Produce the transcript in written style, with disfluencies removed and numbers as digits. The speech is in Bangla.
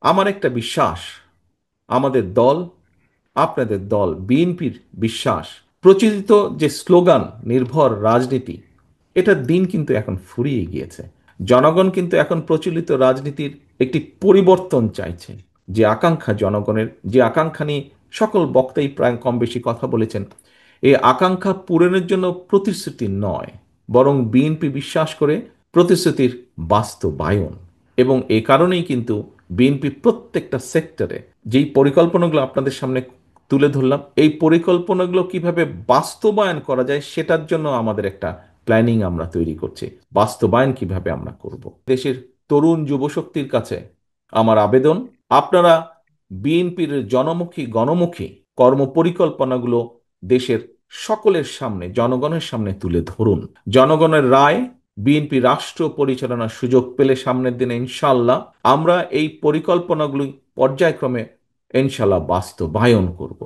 আমার একটা বিশ্বাস, আমাদের দল, আপনাদের দল বিএনপির বিশ্বাস, প্রচলিত যে স্লোগান নির্ভর রাজনীতি, এটার দিন কিন্তু এখন ফুরিয়ে গিয়েছে। জনগণ কিন্তু এখন প্রচলিত রাজনীতির একটি পরিবর্তন চাইছে। যে আকাঙ্ক্ষা জনগণের, যে আকাঙ্ক্ষা নিয়ে সকল বক্তাই প্রায় কম বেশি কথা বলেছেন, এই আকাঙ্ক্ষা পূরণের জন্য প্রতিশ্রুতি নয়, বরং বিএনপি বিশ্বাস করে প্রতিশ্রুতির বাস্তবায়ন। এবং এ কারণেই কিন্তু বিএনপি প্রত্যেকটা সেক্টরে যেই পরিকল্পনাগুলো আপনাদের সামনে তুলে ধরলাম, এই পরিকল্পনাগুলো কিভাবে বাস্তবায়ন করা যায় সেটার জন্য আমাদের একটা প্ল্যানিং আমরা তৈরি করছি। বাস্তবায়ন কিভাবে আমরা করব, দেশের তরুণ যুবশক্তির কাছে আমার আবেদন, আপনারা বিএনপির জনমুখী গণমুখী কর্মপরিকল্পনাগুলো দেশের সকলের সামনে, জনগণের সামনে তুলে ধরুন। জনগণের রায় বিএনপি রাষ্ট্র পরিচালনার সুযোগ পেলে সামনের দিনে ইনশাল্লাহ আমরা এই পরিকল্পনাগুলি পর্যায়ক্রমে ইনশাল্লাহ বাস্তবায়ন করব।